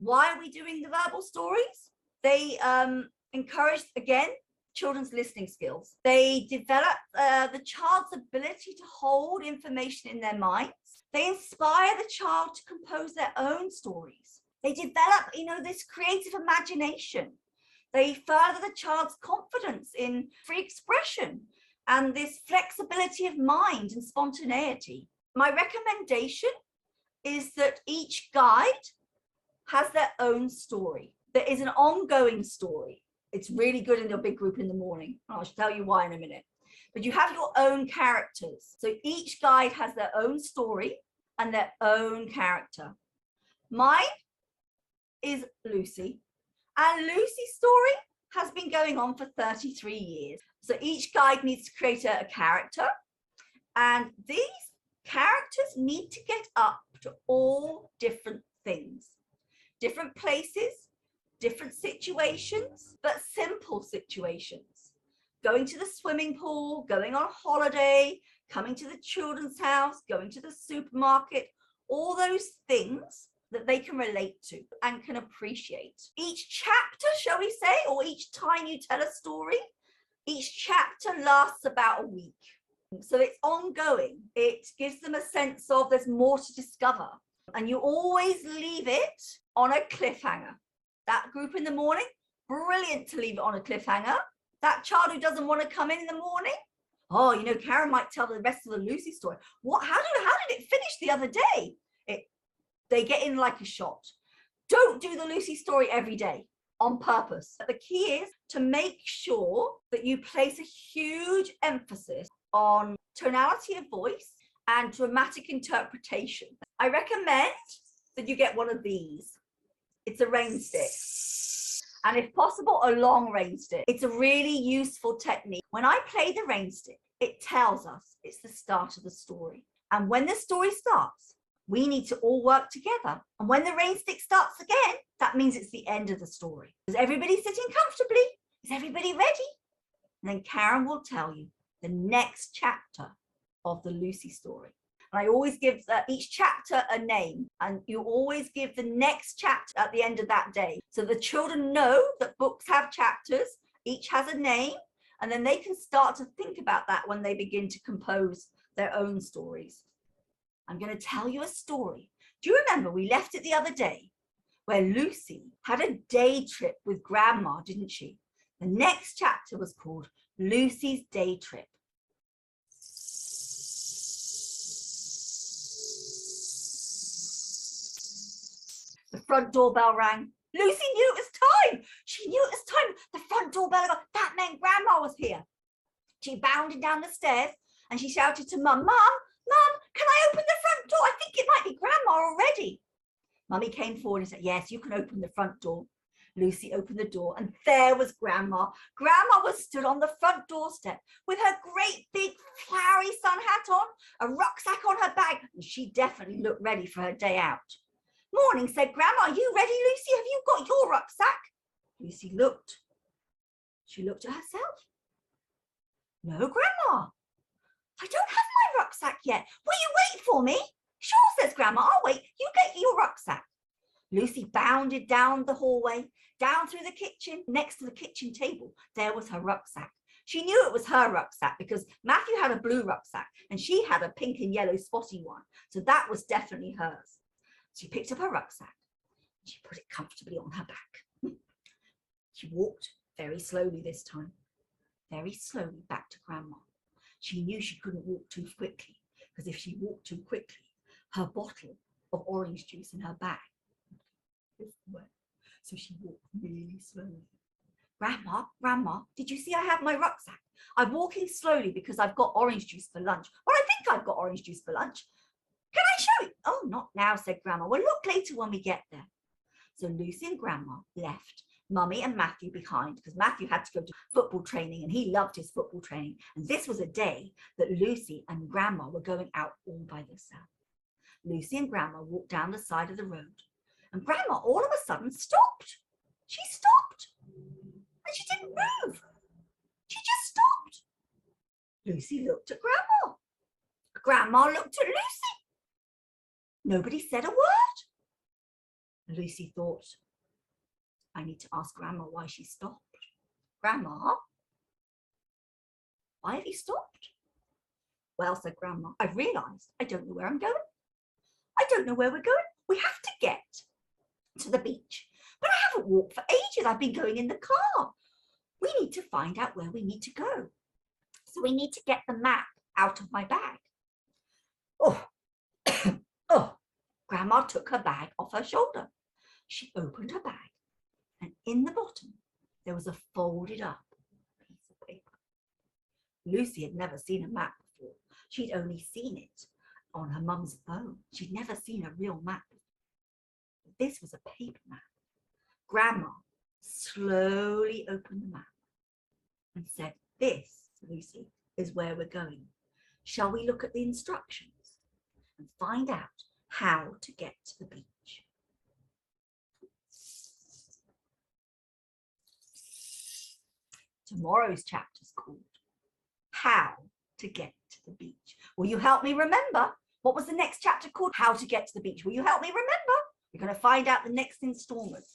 Why are we doing the verbal stories? They encourage, again, children's listening skills. They develop the child's ability to hold information in their minds. They inspire the child to compose their own stories. They develop, this creative imagination. They further the child's confidence in free expression and this flexibility of mind and spontaneity. My recommendation is that each guide has their own story. There is an ongoing story. It's really good in your big group in the morning. I'll tell you why in a minute. But you have your own characters. So each guide has their own story and their own character. Mine is Lucy. And Lucy's story has been going on for 33 years. So each guide needs to create a character. And these characters need to get up to all different things, different places, different situations, but simple situations. Going to the swimming pool, going on holiday, coming to the children's house, going to the supermarket, all those things that they can relate to and can appreciate. Each chapter, shall we say, or each time you tell a story, each chapter lasts about a week. So it's ongoing. It gives them a sense of there's more to discover. And you always leave it on a cliffhanger. That group in the morning, brilliant to leave it on a cliffhanger. That child who doesn't want to come in the morning, oh, Karen might tell the rest of the Lucy story. How did it finish the other day? They get in like a shot. Don't do the Lucy story every day on purpose. The key is to make sure that you place a huge emphasis on tonality of voice and dramatic interpretation. I recommend that you get one of these. It's a rain stick. And if possible, a long rain stick. It's a really useful technique. When I play the rain stick, it tells us it's the start of the story. And when the story starts, we need to all work together. And when the rain stick starts again, that means it's the end of the story. Is everybody sitting comfortably? Is everybody ready? And then Karen will tell you the next chapter of the Lucy story. And I always give each chapter a name, and you always give the next chapter at the end of that day. So the children know that books have chapters, each has a name, and then they can start to think about that when they begin to compose their own stories. I'm going to tell you a story. Do you remember we left it the other day where Lucy had a day trip with Grandma, didn't she? The next chapter was called Lucy's Day Trip. The front doorbell rang. Lucy knew it was time. She knew it was time. The front doorbell got, that meant Grandma was here. She bounded down the stairs and she shouted to Mum, Mum, can I open the front door? I think it might be Grandma already. Mummy came forward and said, yes, you can open the front door. Lucy opened the door and there was Grandma. Grandma was stood on the front doorstep with her great big flowery sun hat on, a rucksack on her back, and she definitely looked ready for her day out. Morning, said Grandma. Are you ready, Lucy? Have you got your rucksack? Lucy looked. She looked at herself. No, Grandma. I don't have my rucksack yet. Will you wait for me? Sure, says Grandma. I'll wait. You get your rucksack. Lucy bounded down the hallway, down through the kitchen. Next to the kitchen table, there was her rucksack. She knew it was her rucksack because Matthew had a blue rucksack and she had a pink and yellow spotty one. So that was definitely hers. She picked up her rucksack. She put it comfortably on her back. She walked very slowly this time, very slowly back to Grandma. She knew she couldn't walk too quickly because if she walked too quickly, her bottle of orange juice in her bag would go away. So she walked really slowly. Grandma, did you see I have my rucksack? I'm walking slowly because I've got orange juice for lunch. Well, I think I've got orange juice for lunch. Can I show you? Oh, not now, said Grandma. We'll look later when we get there. So Lucy and Grandma left Mummy and Matthew behind because Matthew had to go to football training and he loved his football training. And this was a day that Lucy and Grandma were going out all by themselves. Lucy and Grandma walked down the side of the road and Grandma all of a sudden stopped. She stopped and she didn't move. She just stopped. Lucy looked at Grandma. Grandma looked at Lucy. Nobody said a word. And Lucy thought, I need to ask Grandma why she stopped. Grandma, why have you stopped? Well, said Grandma, I've realised I don't know where I'm going. I don't know where we're going. We have to get to the beach, but I haven't walked for ages. I've been going in the car. We need to find out where we need to go. So we need to get the map out of my bag. Oh, oh, Grandma took her bag off her shoulder. She opened her bag, and in the bottom, there was a folded up piece of paper. Lucy had never seen a map before. She'd only seen it on her mum's phone. She'd never seen a real map. This was a paper map. Grandma slowly opened the map and said, this, Lucy, is where we're going. Shall we look at the instructions and find out how to get to the beach? Tomorrow's chapter is called How to Get to the Beach. Will you help me remember? What was the next chapter called? How to Get to the Beach. Will you help me remember? We're going to find out the next installment.